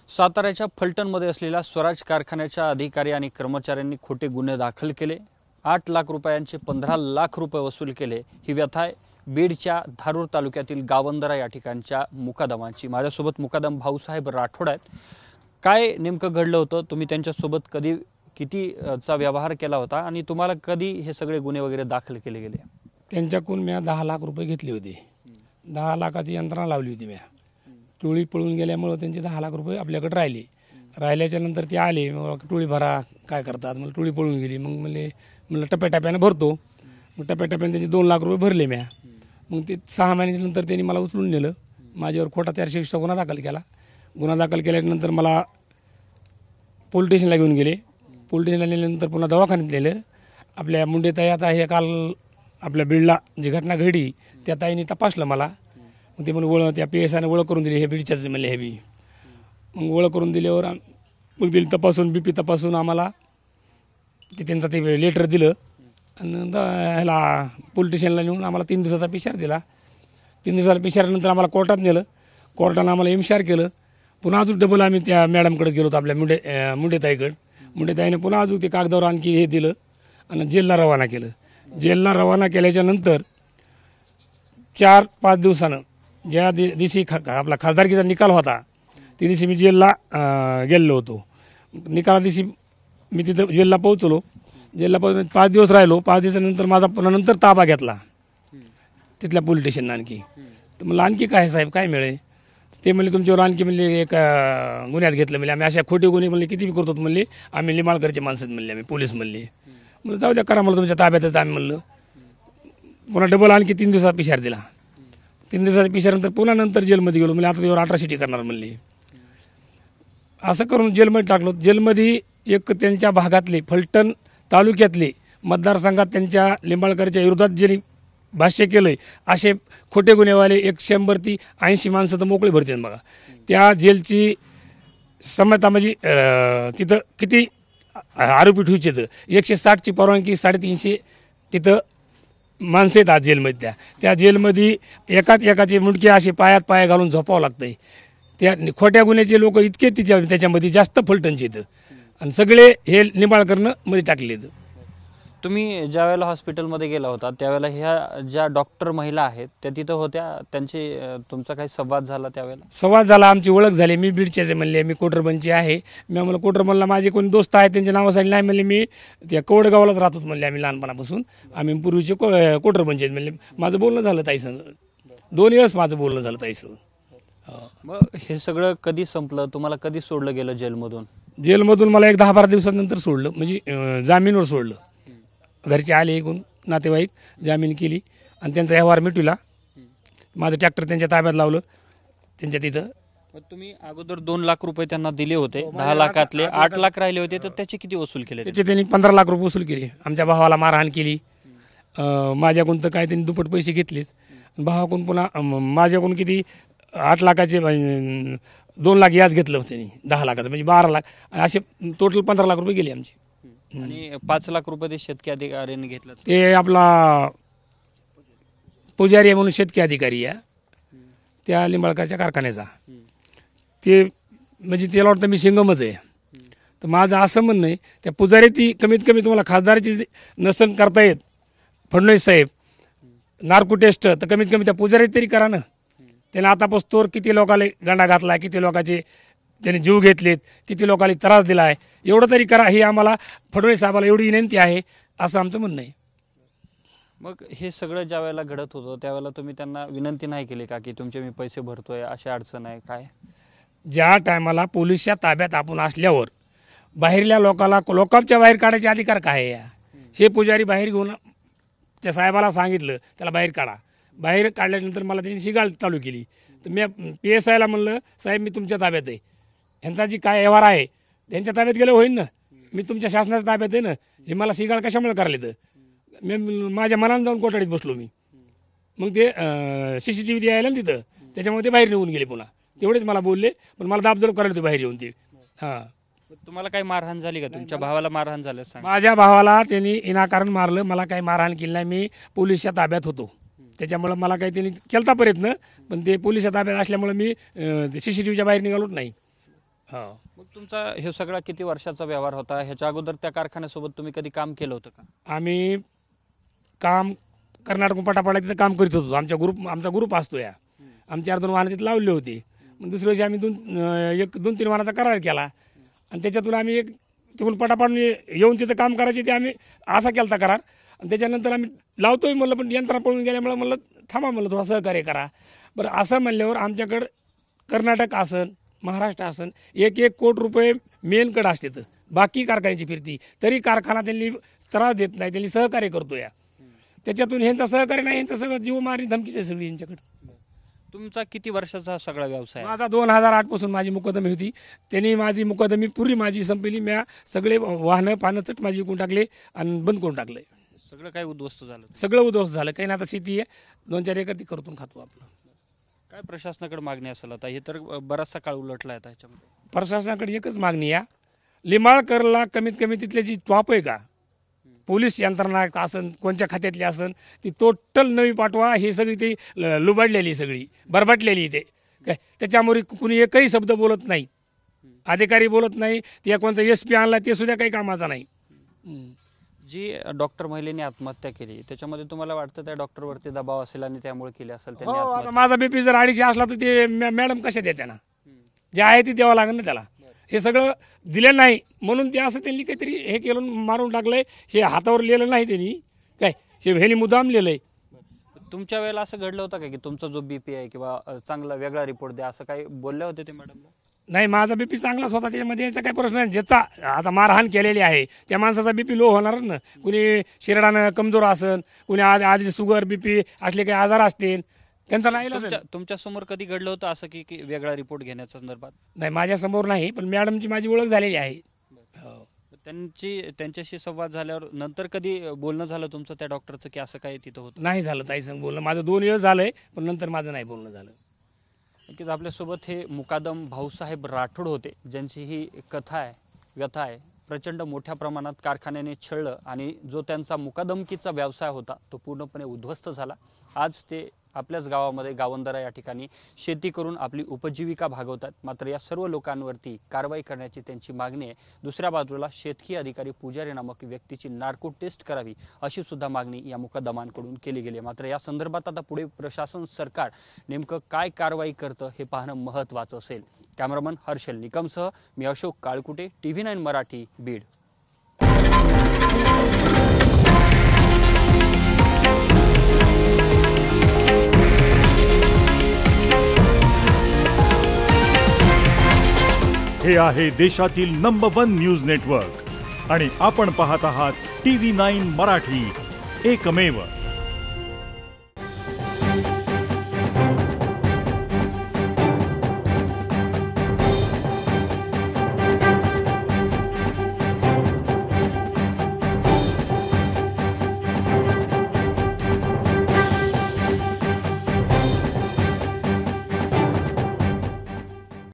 साताऱ्याच्या फलटणमध्ये असलेल्या स्वराज कारखान्याच्या अधिकारी आणि कर्मचाऱ्यांनी खोटे गुन्हे दाखल केले। 8 लाख रुपयांचे 15 लाख रुपये वसूल केले। ही व्यथा आहे बीडच्या धारूर तालुक्यातील गावंदरा या ठिकाणच्या मुकादमाची। माझ्यासोबत मुकादम भाऊसाहेब राठोड आहेत। काय नेमकं घडलं होतं, तुम्ही त्यांच्यासोबत कधी कितीचा व्यवहार केला होता आणि तुम्हाला कधी हे सगळे गुन्हे वगैरे दाखल केले गेले? त्यांच्याकडून मी 10 लाख रुपये घेतले होते। 10 लाखाची यंत्रणा लावली होती मी। टोळी पळून गेल्यामुळे त्यांचे 10 लाख रुपये आपल्याकडे राहिल्याच्या नंतर ते आले, मग टोळी भरा काय करतात, मग टोळी पळून गेली। मग म्हणलं टप्प्याटप्प्याने भरतो। मग टप्प्याटप्प्याने त्यांचे 2 लाख रुपये भरले मी। मग ते 6 महिन्याच्या नंतर त्यांनी मला उचलून नेलं। माझ्यावर खोटा 420 गुन्हा दाखल केला। गुन्हा दाखल केल्यानंतर मला पोलीस स्टेशनला घेऊन गेले। पोलीस स्टेशनला नेल्यानंतर पुन्हा दवाखान्यात नेलं। आपल्या मुंडेताई आता हे काल आपल्या बीडला जी घटना घडली त्या ताईने तपासलं मला। मग ते म्हणून त्या PSआयने ओळख करून दिली, हे बीडच्याच म्हणले हे बी। मग ओळख करून दिल्यावर मग दिली तपासून BP तपासून आम्हाला ते त्यांचं ते लेटर दिलं आणि ह्याला पोलीस स्टेशनला नेऊन आम्हाला 3 दिवसाचा PCR दिला। 3 दिवसाचा PCR नंतर आम्हाला कोर्टात नेलं। कोर्टानं आम्हाला इन्शार केलं। पुन्हा अजून डबल आम्ही त्या मॅडमकडे गेलो होतो, आपल्या मुंडेताईकडे। मुंडेताईने पुन्हा अजून ते कागदावर आणखी हे दिलं आणि जेलला रवाना केलं। जेलला रवाना केल्याच्या नंतर 4-5 दिवसानं ज्या दिवशी आपला खासदारकीचा निकाल होता त्या दिवशी मी जेलला गेलेलो होतो। निकाला दिवशी मी तिथं जेलला पोहोचलो। जेलला पोहोचून 5 दिवस राहिलो। 5 दिवसानंतर माझा पुन्हा नंतर ताबा घेतला तिथल्या पोलीस स्टेशननं आणखी। तर मला आणखी काय साहेब काय मिळेल ते म्हणले, तुमच्यावर आणखी म्हणले एक गुन्ह्यात घेतलं म्हणले। आम्ही अशा खोटे गुन्हे म्हणले किती करतो म्हणले, आम्ही लिमाळकरचे माणसं म्हणले, आम्ही पोलीस म्हणले। म्हणलं जाऊ द्या, करा मला तुमच्या ताब्यातच आम्ही म्हणलं। पुन्हा डबल आणखी 3 दिवसाचा PCR दिला। 3 दिवसाचा PCR नंतर पुन्हा नंतर जेलमध्ये गेलो। म्हणजे आता त्यावर 18 शिटी करणार म्हणले। असं करून जेलमध्ये टाकलो। जेलमध्ये एक त्यांच्या भागातले फलटण तालुक्यातले मतदारसंघात त्यांच्या लिंबाळकरच्या विरोधात जे भाष्य केलं आहे असे खोटे गुन्हेवाले 100 ते 80 माणसं तर मोकळी भरतील बघा। त्या जेलची क्षमता म्हणजे तिथं किती आरोपी ठेवायचे तर 160ची परवानगी 350 तिथं माणसं आहेत आज जेलमध्ये। त्या जेलमध्ये एकाचे मुंडके असे पायात पाय घालून झोपावं लागतं आहे। त्या खोट्या गुन्ह्याचे लोक इतके त्याच्यामध्ये जास्त फलटणचे आहेत आणि सगळे हे निंबाळकरनं मध्ये टाकले। तुम्ही ज्या वेळेला हॉस्पिटलमध्ये गेला होता त्यावेळेला ह्या ज्या डॉक्टर महिला आहेत त्या तिथं होत्या, त्यांची तुमचा काही संवाद झाला त्यावेळेला? संवाद झाला, आमची ओळख झाली। मी बीडच्याचे म्हणले, मी कोटरबनची आहे। मी म्हणलं कोटरबनला माझे कोणी दोस्त आहेत त्यांच्या नावासाठी नाही म्हणले, मी त्या कवडगावलाच राहतो म्हणले आम्ही लहानपणापासून, आम्ही पूर्वीचे कोटरबनचे म्हणले। माझं बोलणं झालं ताईसंग, 2 वेळेस माझं बोलणं झालं ताईसंग। मग हे सगळं कधी संपलं, तुम्हाला कधी सोडलं गेलं जेलमधून? जेलमधून मला एक 10-12 दिवसानंतर सोडलं, म्हणजे जामीनवर सोडलं। घरचे आले, एकूण नातेवाईक जामीन केली आणि त्यांचा व्यवहार मिटवला। माझं ट्रॅक्टर त्यांच्या ताब्यात लावलं त्यांच्या तिथं। मग तुम्ही अगोदर 2 लाख रुपये त्यांना दिले होते, 10 लाखातले 8 लाख राहिले होते, तर त्याचे किती वसूल केले? त्याचे त्यांनी 15 लाख रुपये वसूल केले। आमच्या भावाला मारहाण केली, माझ्याकडून तर काय त्यांनी दुप्पट पैसे घेतलेच। भावाकडून पुन्हा माझ्याकडून किती 8 लाखाचे 2 लाख याच घेतलं त्यांनी, 10 लाखाचं म्हणजे 12 लाख, असे टोटल 15 लाख रुपये गेले आमचे। आणि 5 लाख रुपये ते शेतकी अधिकाऱ्यांनी घेतलं? ते आपला पुजारी आहे म्हणून शेतकी अधिकारी आहे त्या लिंबाळकरच्या कारखान्याचा, ते म्हणजे त्याला वाटतं मी सिंगमच आहे। तर माझं असं म्हणणं आहे त्या पुजारी ती कमीत कमी तुम्हाला खासदाराची नसन करता येत फडणवीस साहेब नार्को टेस्ट, तर कमीत कमी त्या पुजारी तरी करा ना। त्याने आतापासून किती लोकांना गंडा घातला, किती लोकांचे त्याने जीव घेतलेत, किती लोकांना त्रास दिला आहे, एवढं तरी करा, ही आम्हाला फडणवीस साहेबाला एवढी विनंती आहे, असं आमचं म्हणणं आहे। मग हे सगळं ज्या वेळेला घडत होतं त्यावेळेला तुम्ही त्यांना विनंती नाही केली का की तुमचे मी पैसे भरतोय, अशी अडचण आहे काय? ज्या टायमाला पोलिसच्या ताब्यात आपण असल्यावर बाहेरल्या लोकांच्या बाहेर काढायचे अधिकार काय आहे? हे पुजारी बाहेर घेऊन त्या साहेबाला सांगितलं त्याला बाहेर काढा। बाहेर काढल्यानंतर मला त्यांनी शिगाळ चालू केली। तर मी PSआयला म्हणलं, साहेब मी तुमच्या ताब्यात आहे, ह्यांचा जी काय व्यवहार आहे त्यांच्या ताब्यात गेलं होईल ना, मी तुमच्या शासनाच्या ताब्यात आहे ना, हे मला शिगाळ कशामुळे करायला तर मी माझ्या मनानं जाऊन कोठडीत बसलो मी। मग ते CCTV द्यायला ना तिथं, त्याच्यामुळे ते बाहेर निघून गेले पुन्हा। तेवढेच मला बोलले, पण मला दाबदोब करायला होते बाहेर येऊन ते। हां, तुम्हाला काही मारहाण झाली का? तुमच्या भावाला मारहाण झालं सांग? माझ्या भावाला त्यांनी विनाकारण मारलं, मला काही मारहाण केली नाही। मी पोलिसच्या ताब्यात होतो, त्याच्यामुळे मला काही त्यांनी केलता प्रयत्न, पण ते पोलिसच्या ताब्यात असल्यामुळे मी CCTVच्या बाहेर निघालोच नाही। हो. मग तुमचा हे सगळा किती वर्षाचा व्यवहार होता? ह्याच्या अगोदर त्या कारखान्यासोबत तुम्ही कधी काम केलं होतं का? आम्ही काम कर्नाटक पटापटा तिथं काम करीत होतो. आमचा ग्रुप असतो या. आमचे 4-2 वाहनं तिथे लावले होते. मग दुसऱ्या दिवशी आम्ही 2-3 वाहनाचा करार केला आणि त्याच्यातून आम्ही एक तिकडून पटापाडून येऊन तिथं काम करायचे ते आम्ही असा केला करार. आणि त्याच्यानंतर आम्ही लावतोय म्हणलं, पण यंत्रणा पळून गेल्यामुळे म्हणलं थांबा, म्हणलं थोडा सहकार्य करा. बरं असं म्हणल्यावर आमच्याकडं कर्नाटक आसन, महाराष्ट्र आसन 1-1 कोटी रुपये मेनकडं असते. तर बाकी कारखान्याची फिरती तरी कारखाना त्यांनी त्रास देत नाही, त्यांनी सहकार्य करतो या. त्याच्यातून ह्यांचा सहकार्य नाही, ह्यांचं सगळं जीव मारी धमकीच आहे सगळी यांच्याकडे. तुमचा किती वर्षाचा सगळा व्यवसाय आहे? माझा 2008 पासून माझी मुकदमी होती. त्यांनी माझी मुकदमी पुरी माझी संपली. मी सगळे वाहनं पानं चट माझी विकून टाकले आणि बंद करून टाकले. सगळं काय उद्ध्वस्त झालं? सगळं उद्ध्वस्त झालं. काही ना आता शेती आहे, 2-4 एकर ती करतून खातो आपलं. काय प्रशासनाकडे मागणी असेल आता? हे तर बराचसा काळ उलटला आहे ह्याच्यामध्ये. प्रशासनाकडे एकच मागणी या, लिंबाळकरला कमीत कमी तिथली जी टॉप आहे का पोलीस यंत्रणा असन, कोणत्या खात्यातली असन, ती टोटल नवी पाठवा. ही सगळी ती लुबाडलेली, सगळी बरबाटलेली ते काय. त्याच्यामुळे कुणी एकही शब्द बोलत नाही, अधिकारी बोलत नाही. ते कोणता SP आणला ते सुद्धा काही कामाचा नाही. जी डॉक्टर महिलेने आत्महत्या केली त्याच्यामध्ये तुम्हाला वाटतं त्या डॉक्टरवरती दबाव असेल आणि त्यामुळे केली असेल त्यांनी हो, आता आत्महत्या? माझा BP जर 250 असला तर ते मॅडम कशा देत्या ना, जे आहे ते द्यावं लागेल ना त्याला. हे सगळं दिलं नाही म्हणून ते असं त्यांनी काहीतरी हे केलं, मारून टाकलंय. हे हातावर लिहिलं नाही त्यांनी काय, हे ह्यांनी मुद्दाम लिहिलंय. तुमच्या वेळेला असं घडलं होतं का की तुमचा जो BP आहे किंवा चांगला वेगळा रिपोर्ट द्या असं काही बोलले होते ते मॅडमला? नाही, माझा BP चांगलाच होता. त्याच्यामध्ये याचा काही प्रश्न नाही. ज्याचा आता मारहाण केलेली आहे त्या माणसाचा BP लो होणारच ना. कुणी शिरडानं कमजोर असन, कुणी आज शुगर BP असले काही आजार असतील, त्यांचा नाही इलाज. तुमच्या समोर कधी घडलं होतं असं की वेगळा रिपोर्ट घेण्याच्या संदर्भात? नाही, माझ्यासमोर नाही, पण मॅडमची माझी ओळख झालेली आहे. हो. त्यांच्याशी संवाद झाल्यावर नंतर कधी बोलणं झालं तुमचं त्या डॉक्टरचं की असं काय तिथं होतं? नाही झालं ताई संग बोलणं. माझं 2 वेळेस झालंय, पण नंतर माझं नाही बोलणं झालं. नक्कीच आपल्यासोबत हे मुकादम भाऊसाहेब राठोड होते, ज्यांची ही कथा आहे, व्यथा आहे. प्रचंड मोठ्या प्रमाणात कारखान्याने छळलं आणि जो त्यांचा मुकादमकीचा व्यवसाय होता तो पूर्णपणे उद्ध्वस्त झाला. आज ते आपल्याच गावामध्ये गावंदरा या ठिकाणी शेती करून आपली उपजीविका भागवतात. मात्र या सर्व लोकांवरती कारवाई करण्याची त्यांची मागणी आहे. दुसऱ्या बाजूला शेतकी अधिकारी पुजारी नामक व्यक्तीची नार्को टेस्ट करावी अशी सुद्धा मागणी या मुकदमांकडून केली गेली. मात्र या संदर्भात आता पुढे प्रशासन सरकार नेमकं काय कारवाई करतं हे पाहणं महत्त्वाचं असेल. कॅमेरामन हर्षल निकमसह मी अशोक काळकुटे, TV9 मराठी, बीड. हे आहे देशातील नंबर 1 न्यूज नेटवर्क आणि आपण पाहत आहात TV9 मराठी, एकमेव.